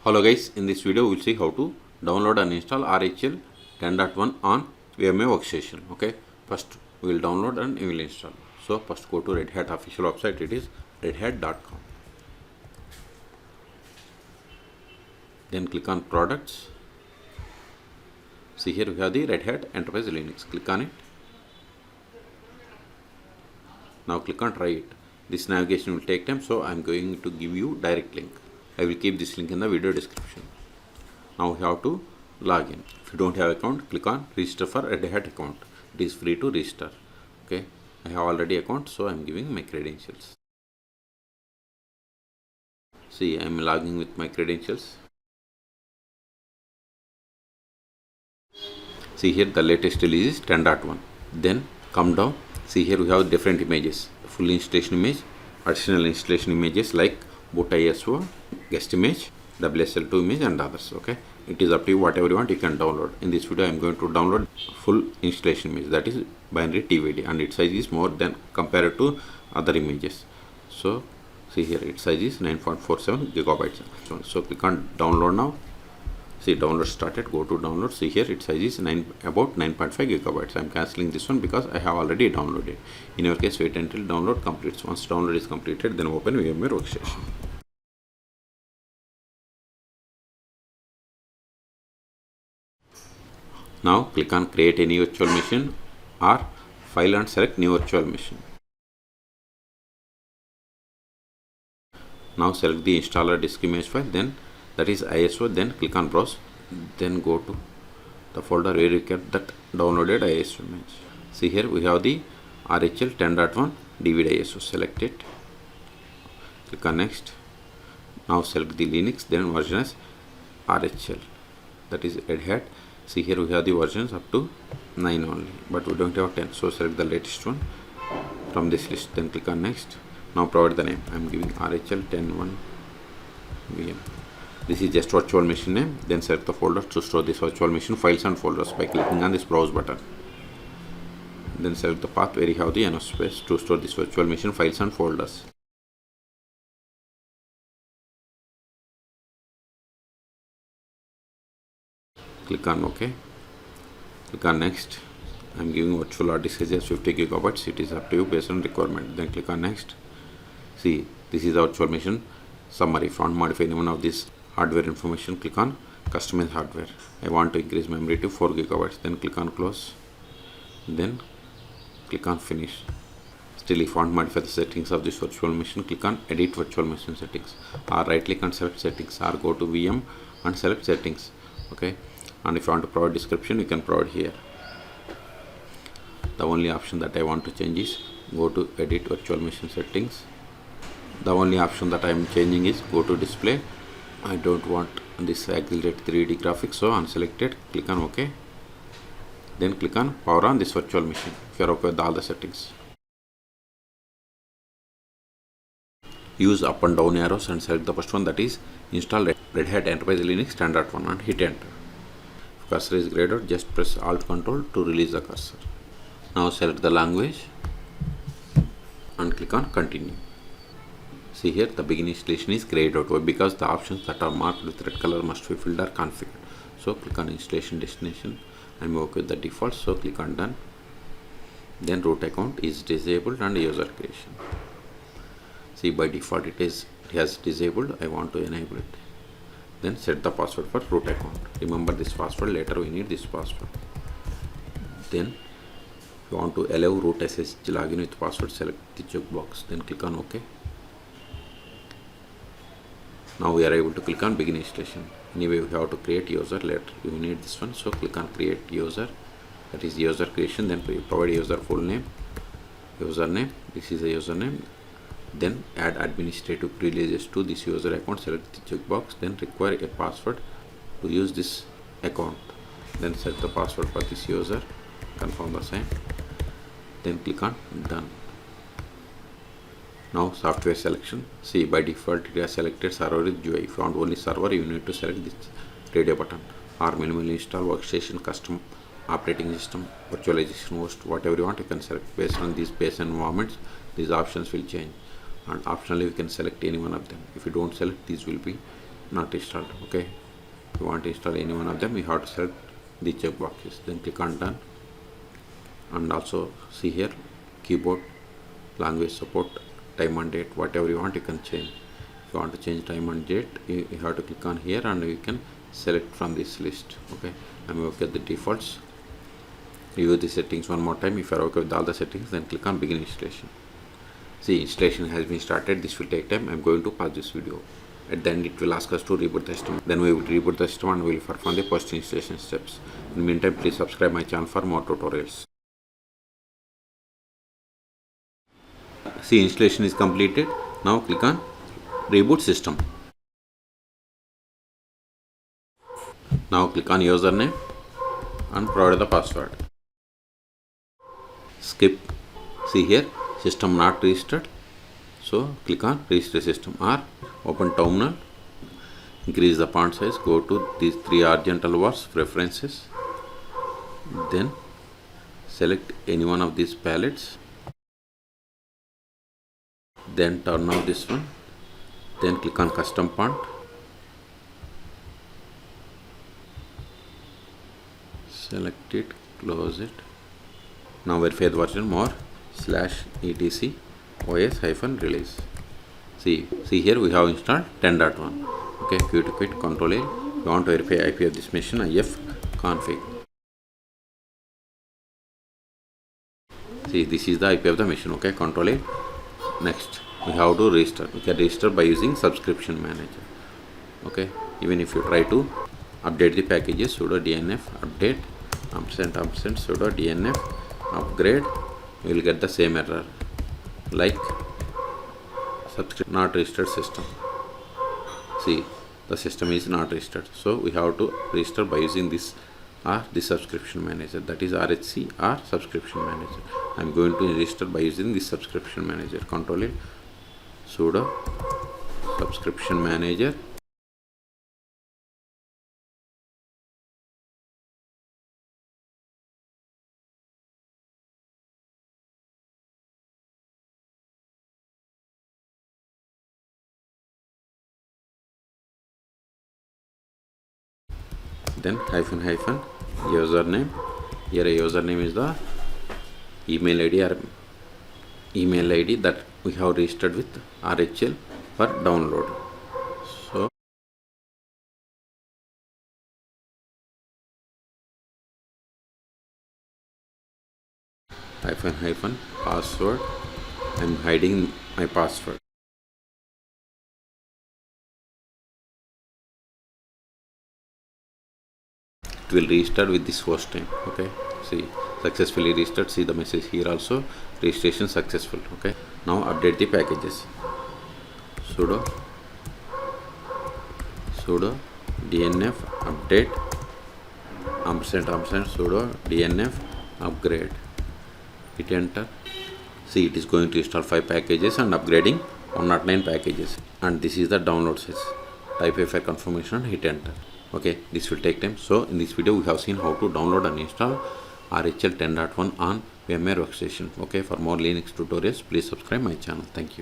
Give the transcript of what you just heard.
Hello guys, in this video we will see how to download and install RHEL 10.1 on VMware workstation. Okay, first we will download and we will install. So first go to Red Hat official website, it is redhat.com. Then click on products. See here we have the Red Hat Enterprise Linux. Click on it. Now click on try it. This navigation will take time, so I am going to give you direct link. I will keep this link in the video description. Now we have to log in. If you don't have account, click on register for Red Hat account. It is free to register. Okay, I have already account, so I am giving my credentials. See, I am logging with my credentials. See here the latest release is 10.1. Then come down. See here we have different images. Full installation image, additional installation images like boot ISO, guest image, WSL2 image and others. Okay, it is up to you, whatever you want you can download. In this video I am going to download full installation image, that is binary TVD, and its size is more than compared to other images. So see here its size is 9.47 gigabytes. So click on download now. See, download started. Go to download. See here its size is about 9.5 gigabytes. I am cancelling this one because I have already downloaded. In your case, wait until download completes. Once download is completed, then open VMware workstation. Now click on create a new virtual machine or file and select new virtual machine. Now select the installer disk image file, then that is ISO, then click on browse, then go to the folder where you get that downloaded ISO image. See here we have the RHEL 10.1 DVD ISO. Select it, click on next. Now select the Linux, then version as RHEL, that is Red Hat. See here we have the versions up to 9 only, but we don't have 10, so select the latest one from this list, then click on next. Now provide the name. I am giving RHEL 10.1 VM. This is just virtual machine name. Then select the folder to store this virtual machine files and folders by clicking on this browse button. Then select the path where you have the enough space to store this virtual machine files and folders. Click on OK. Click on next. I am giving virtual hard disk size as 50 gigabytes. It is up to you based on requirement. Then click on next. See, this is the virtual machine summary. If you want to modify any one of these hardware information, click on customize hardware. I want to increase memory to 4 gigabytes. Then click on close. Then click on finish. Still, if you want to modify the settings of this virtual machine, click on edit virtual machine settings, or right click and select settings, or go to VM and select settings. Okay, and if you want to provide description, you can provide here. The only option that I want to change is go to edit virtual machine settings. The only option that I am changing is go to display. I don't want this accelerate 3D graphics, so unselect it. Click on OK. Then click on power on this virtual machine if you are okay with all the settings. Use up and down arrows and select the first one, that is install Red Hat Enterprise Linux 10.1 and hit enter. If cursor is grayed out, just press Alt Control to release the cursor. Now select the language and click on continue. See here the begin installation is grayed out. Why? Because the options that are marked with red color must be filled or configured. So click on installation destination. I am okay with the default, so click on done. Then root account is disabled and user creation. See, by default it has disabled. I want to enable it. Then set the password for root account. Remember this password, later we need this password. Then if you want to allow root SSH login with password, select the checkbox, then click on OK. Now we are able to click on begin installation. Anyway, we have to create user, later you need this one, so click on create user, that is user creation. Then provide user full name, username, this is a username. Then add administrative privileges to this user account, select the checkbox. Then require a password to use this account, then set the password for this user, confirm the same, then click on done. Now software selection. See, by default it has selected server with GUI. If you want only server, you need to select this radio button, or minimally install workstation, custom operating system, virtualization host, whatever you want you can select. Based on these base environments, these options will change, and optionally you can select any one of them. If you don't select, these will be not installed. Okay, if you want to install any one of them, you have to select the check boxes, then click on done. And also see here, keyboard, language support, time and date, whatever you want you can change. If you want to change time and date, you have to click on here and you can select from this list. Okay, I'm okay with the defaults. Review the settings one more time. If you are okay with all the settings, then click on begin installation. See, installation has been started. This will take time. I'm going to pause this video. At the end, it will ask us to reboot the system. Then we will reboot the system and we will perform the post installation steps. In the meantime, please subscribe my channel for more tutorials. See, installation is completed. Now click on reboot system. Now click on username and provide the password. Skip. See here, system not registered. So click on register system or open terminal. Increase the font size. Go to these three horizontal bars, preferences. Then select any one of these palettes. Then turn on this one. Then click on custom font. Select it, close it. Now verify the version more /etc os-release. See here we have installed 10.1. Okay, Q to quit, Control A. You want to verify IP of this machine, if config. See, this is the IP of the machine. Okay, Control A. Next, we have to register. We can register by using subscription manager. Okay, even if you try to update the packages, sudo dnf update & sudo dnf upgrade, you will get the same error like not registered system. See, the system is not registered, so we have to register by using this or the subscription manager, that is RHC or subscription manager. I am going to register by using this subscription manager. Control it, sudo subscription manager. Then hyphen username. Here a username is the email ID or email ID that we have registered with RHEL for download. So hyphen password. I am hiding my password. It will restart with this host name. Okay, see, successfully registered. See the message here also, registration successful. Okay, now update the packages. Sudo dnf update & sudo dnf upgrade. Hit enter. See, it is going to install 5 packages and upgrading 109 packages, and this is the download size. Type a file confirmation, hit enter. Okay, this will take time. So in this video we have seen how to download and install RHEL 10.1 on VMware workstation. Okay, for more Linux tutorials, please subscribe my channel. Thank you.